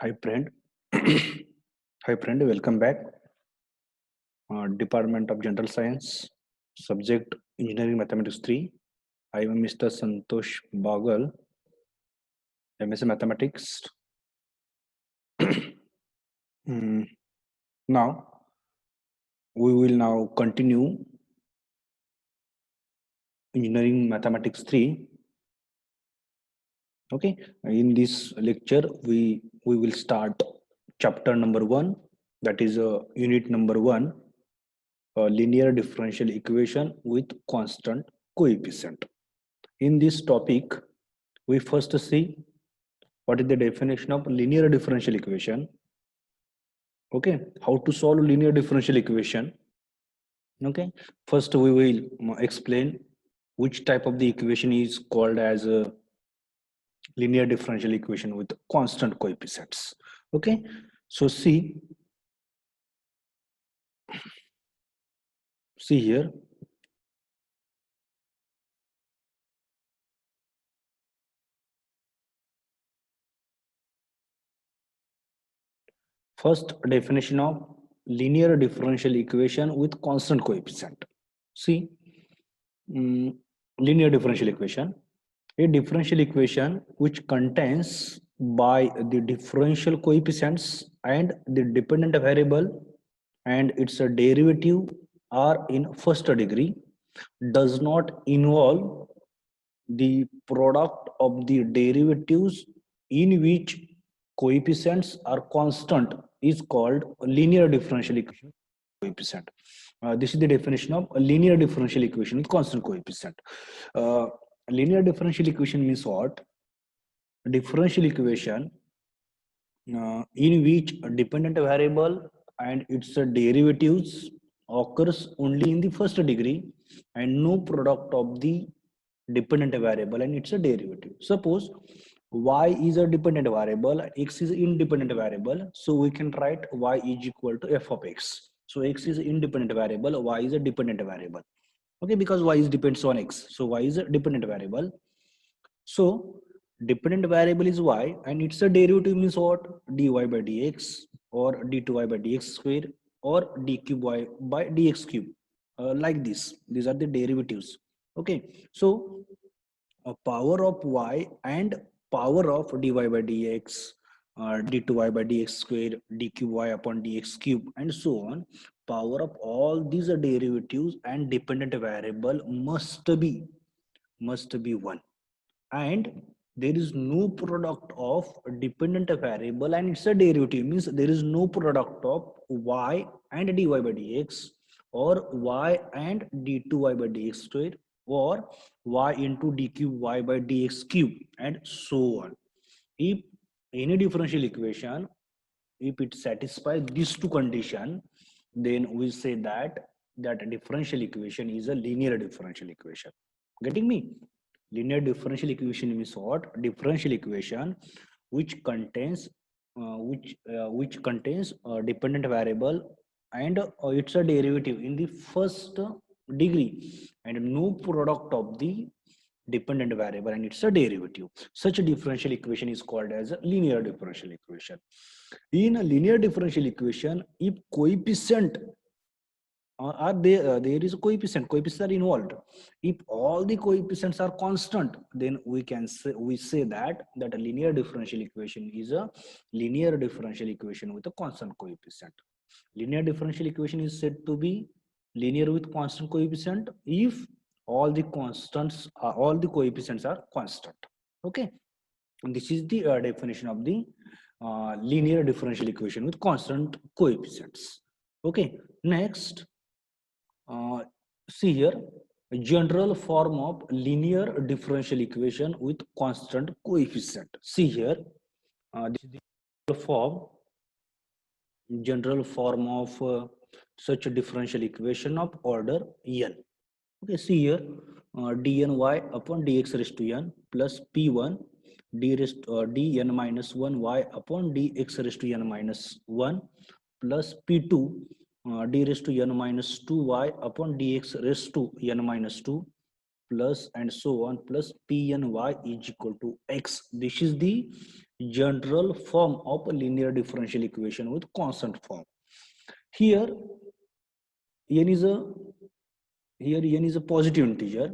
Hi friend. Hi friend, welcome back. Department of General Science, subject Engineering Mathematics 3. I am Mr. Santosh Bagal, MSc Mathematics. Mm, Now, we will now continue Engineering Mathematics 3. Okay, in this lecture, we will start chapter number 1, that is unit number 1, linear differential equation with constant coefficient. In this topic, we first see what is the definition of linear differential equation. Okay, how to solve linear differential equation. Okay, first we will explain which type of the equation is called as a linear differential equation with constant coefficients. Okay, so see here. First definition of linear differential equation with constant coefficient. See, mm, linear differential equation, a differential equation which contains by the differential coefficients and the dependent variable and its a derivative are in first degree, does not involve the product of the derivatives in which coefficients are constant is called linear differential equation coefficient. This is the definition of a linear differential equation with constant coefficient. Uh, Linear differential equation means what? Differential equation in which a dependent variable and its derivatives occurs only in the first degree and no product of the dependent variable and its a derivative. Suppose y is a dependent variable and x is independent variable, so we can write y is equal to f of x. So x is independent variable, y is a dependent variable. Okay, because y is depends on x, so y is a dependent variable. So dependent variable is y and its a derivative means what? Dy by dx or d2y by dx square or d cube y by dx cube. Like this, these are the derivatives. Okay, so a power of y and power of dy by dx, d2y by dx square, d cube y upon dx cube, and so on. Power of all these derivatives and dependent variable must be 1, and there is no product of dependent variable and its a derivative means there is no product of y and dy by dx or y and d2y by dx square or y into d cube y by dx cube and so on. If any differential equation, if it satisfies these two conditions, then we say that differential equation is a linear differential equation. Getting me? Linear differential equation means what? Differential equation which contains which contains a dependent variable and it's a derivative in the first degree and no product of the dependent variable and it's a derivative. Such a differential equation is called as a linear differential equation. In a linear differential equation, if coefficient are there is a coefficients are involved. If all the coefficients are constant, then we say that a linear differential equation is a linear differential equation with a constant coefficient. Linear differential equation is said to be linear with constant coefficient if all the coefficients are constant. Okay, and this is the definition of the linear differential equation with constant coefficients. Okay, next, uh, see here, a general form of linear differential equation with constant coefficient. See here, this is the general form of such a differential equation of order n. Okay, see here, dny upon dx raised to n plus p1 dn minus 1 y upon dx raised to n minus 1 plus p2 d raised to n minus 2 y upon dx raised to n minus 2 plus and so on plus p and y is equal to x. This is the general form of a linear differential equation with constant form. Here n is a positive integer.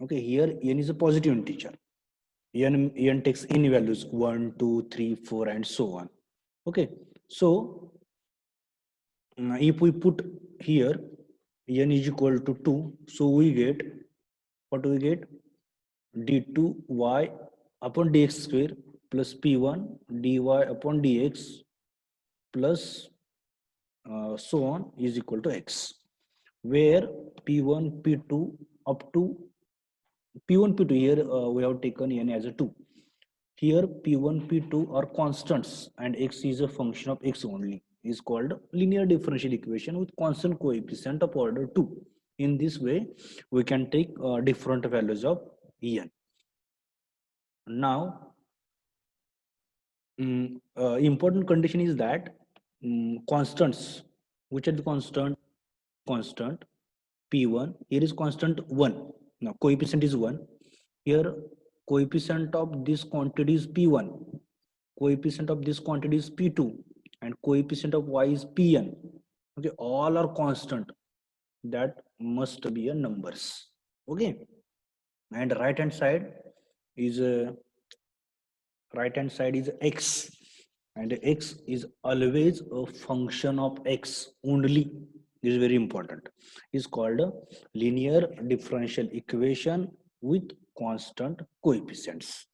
Okay, here n is a positive integer. N takes any values 1, 2, 3, 4, and so on. Okay, so if we put here n is equal to 2, so we get what we get d2y upon dx square plus p1 dy upon dx plus so on is equal to x, where p1 p2 up to p1 p2 here we have taken n as a 2. Here p1 p2 are constants and x is a function of x only, is called linear differential equation with constant coefficient of order 2. In this way we can take different values of n. Now important condition is that constants, which are the constant p1, here is constant 1. Now coefficient is 1. Here coefficient of this quantity is p1, coefficient of this quantity is p2, and coefficient of y is pn. Okay, all are constant, that must be a numbers. Okay, and right hand side is x, and x is always a function of x only. This is very important. Is called a linear differential equation with constant coefficients.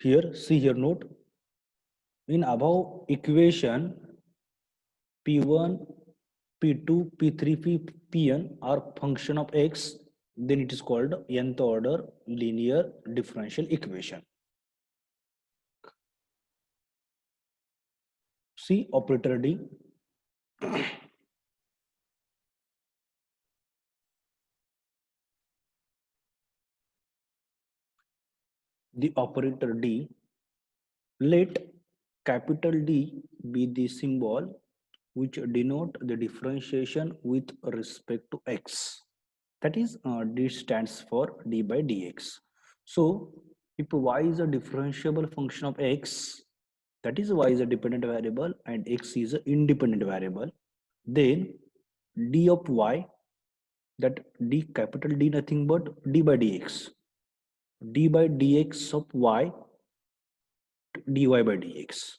Here, see here note, in above equation p1 p2 p3 pn are function of x, then it is called nth order linear differential equation. See operator D. The operator D, let capital D be the symbol which denote the differentiation with respect to x. That is, D stands for d by dx. So if y is a differentiable function of x, that is y is a dependent variable and x is an independent variable, then d of y, that d capital D nothing but d by dx, d by dx of y, dy by dx.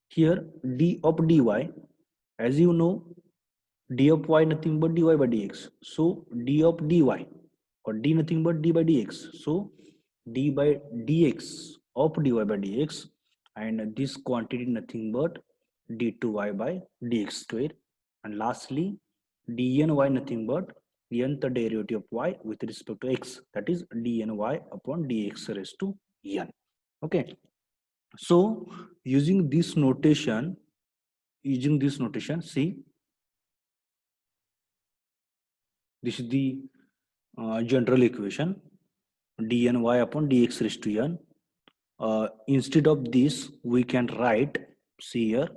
Here d of dy, as you know, d of y nothing but dy by dx, so d of dy, or d nothing but d by dx, so d by dx of dy by dx, and this quantity nothing but d2y by dx square, and lastly dny nothing but nth derivative of y with respect to x, that is dny upon dx raised to n. Okay, so using this notation, see, this is the general equation dny upon dx raised to n. Instead of this we can write, see here,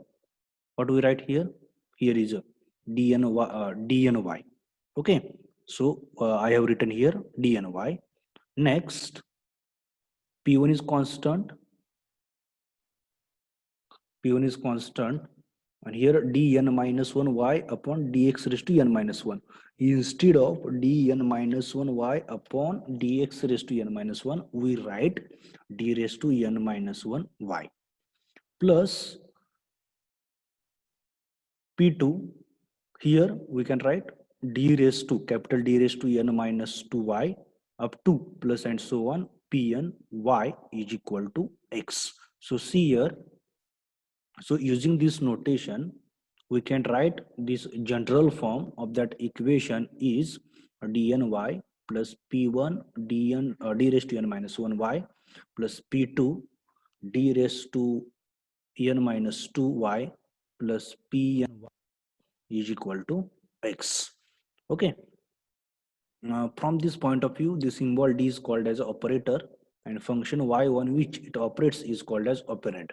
what we write here, here is a dny. Okay, so I have written here dny. Next, p1 is constant, and here dn minus 1 y upon dx raised to n minus 1. Instead of dn minus 1 y upon dx raised to n minus 1, we write d raised to n minus 1 y plus p2. Here we can write d raised to, capital D raised to n minus 2y up to plus and so on, pn y is equal to x. So see here, so using this notation we can write this general form of that equation is dny plus p1 d raised to n minus 1 y plus p2 d raised to n minus 2 y plus pn is equal to x. Okay, from this point of view, the symbol d is called as operator, and function y on which it operates is called as operand.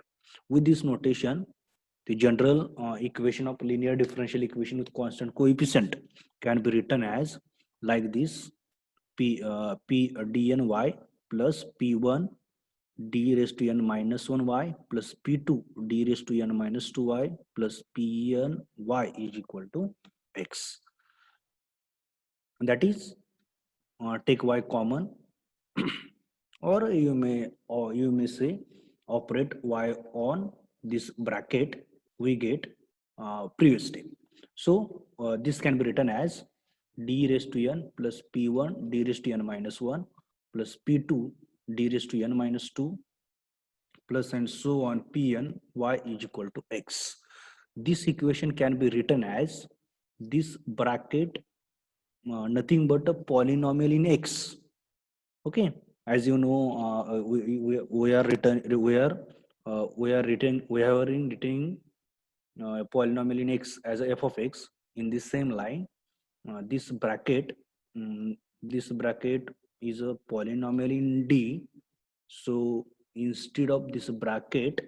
With this notation, the general equation of linear differential equation with constant coefficient can be written as like this: p dny plus p1 d raised to n minus 1y plus p2 d raised to n minus 2y plus pn y is equal to x. That is, take y common, or you may say operate y on this bracket we get previous step. So this can be written as d raised to n plus p1 d raised to n minus 1 plus p2 d raised to n minus 2 plus and so on pn y is equal to x. This equation can be written as this bracket nothing but a polynomial in x. Okay, as you know, we are written we have written polynomial in x as a f of x in the same line. This bracket, this bracket is a polynomial in d. So instead of this bracket,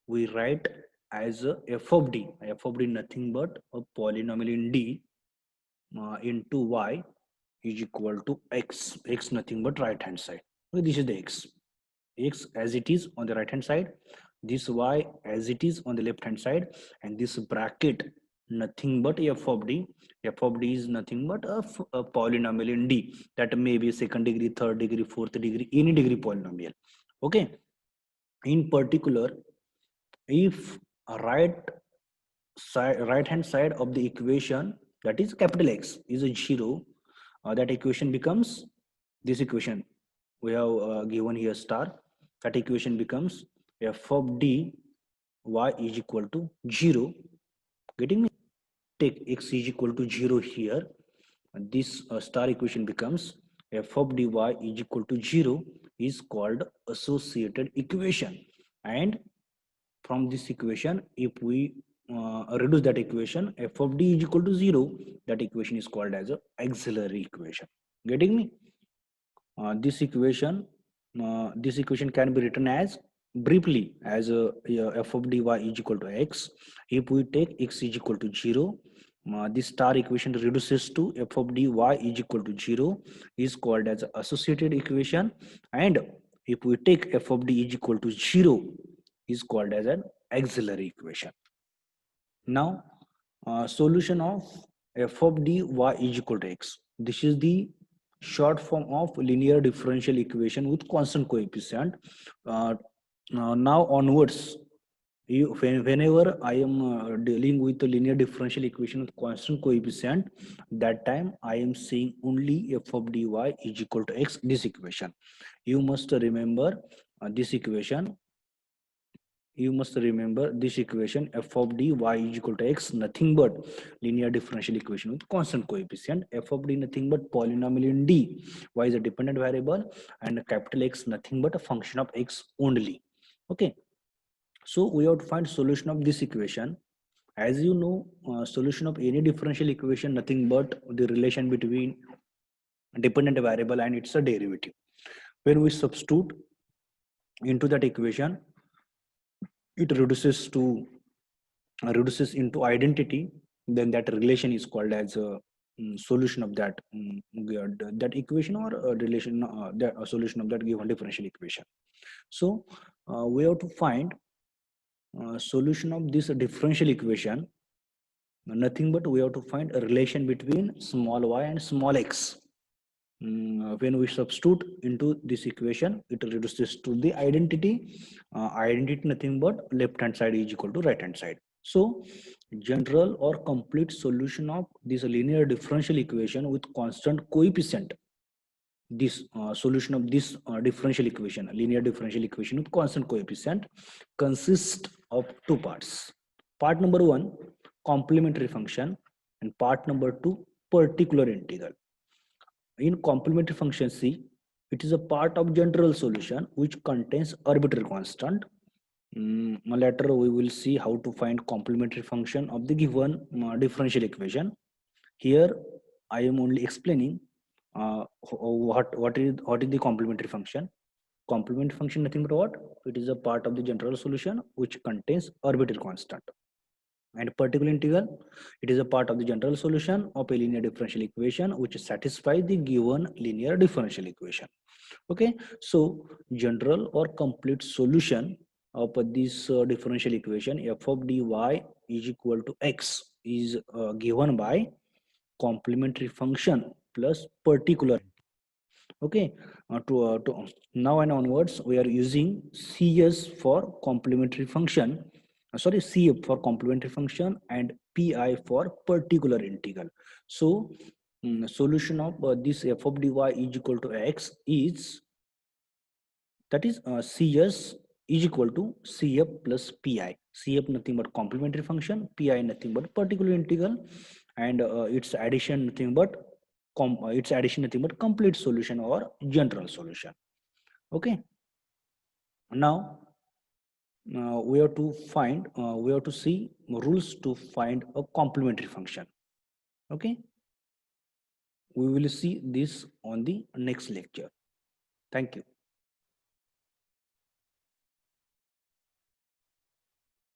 we write as a f of d. F of d nothing but a polynomial in d into y is equal to x. X nothing but right hand side. Okay, this is the x as it is on the right hand side, this y as it is on the left hand side, and this bracket nothing but f of d. F of d is nothing but a polynomial in d, that may be second degree, third degree, fourth degree, any degree polynomial. Okay, in particular, if right hand side of the equation, that is capital X, is a 0, that equation becomes this equation we have given here star. That equation becomes f of d y is equal to 0. Getting me? Take x is equal to 0 here. This star equation becomes f of dy is equal to 0 is called associated equation. And from this equation, if we reduce that equation, f of d is equal to 0, that equation is called as a auxiliary equation. Getting me? This equation can be written as briefly as f of dy is equal to x. If we take x is equal to 0, this star equation reduces to f of dy is equal to 0 is called as associated equation. And if we take f of d is equal to 0 is called as an auxiliary equation. Now, solution of f of dy is equal to x. This is the short form of linear differential equation with constant coefficient. Now onwards, whenever I am dealing with the linear differential equation with constant coefficient, that time I am saying only f of dy is equal to x, this equation. You must remember this equation. You must remember this equation, f of dy is equal to x, nothing but linear differential equation with constant coefficient. F of d nothing but polynomial in d, y is a dependent variable, and capital X nothing but a function of x only. Okay, so we have to find solution of this equation. As you know, solution of any differential equation nothing but the relation between dependent variable and its a derivative. When we substitute into that equation, it reduces into identity, then that relation is called as a solution of that equation, or a relation a solution of that given differential equation. So we have to find solution of this differential equation, nothing but we have to find a relation between small y and small x. When we substitute into this equation, it reduces to the identity. Identity nothing but left hand side is equal to right hand side. So general or complete solution of this linear differential equation with constant coefficient, this solution of this differential equation, linear differential equation with constant coefficient, consists of two parts. Part number one, complementary function, and part number two, particular integral. In complementary function C, it is a part of general solution which contains arbitrary constant. Later we will see how to find complementary function of the given differential equation. Here I am only explaining what is the complementary function. Complementary function nothing but what? It is a part of the general solution which contains arbitrary constant. And particular integral, it is a part of the general solution of a linear differential equation which satisfies the given linear differential equation. Okay, so general or complete solution of this differential equation f of dy is equal to x is given by complementary function plus particular. Okay, to now and onwards we are using cs for complementary function, sorry, cf for complementary function and pi for particular integral. So solution of this f of dy is equal to x is, that is cs is equal to cf plus pi. Cf nothing but complementary function, pi nothing but particular integral, and its addition nothing but complete solution or general solution. Okay, now we have to see rules to find a complementary function. Okay, we will see this on the next lecture. Thank you.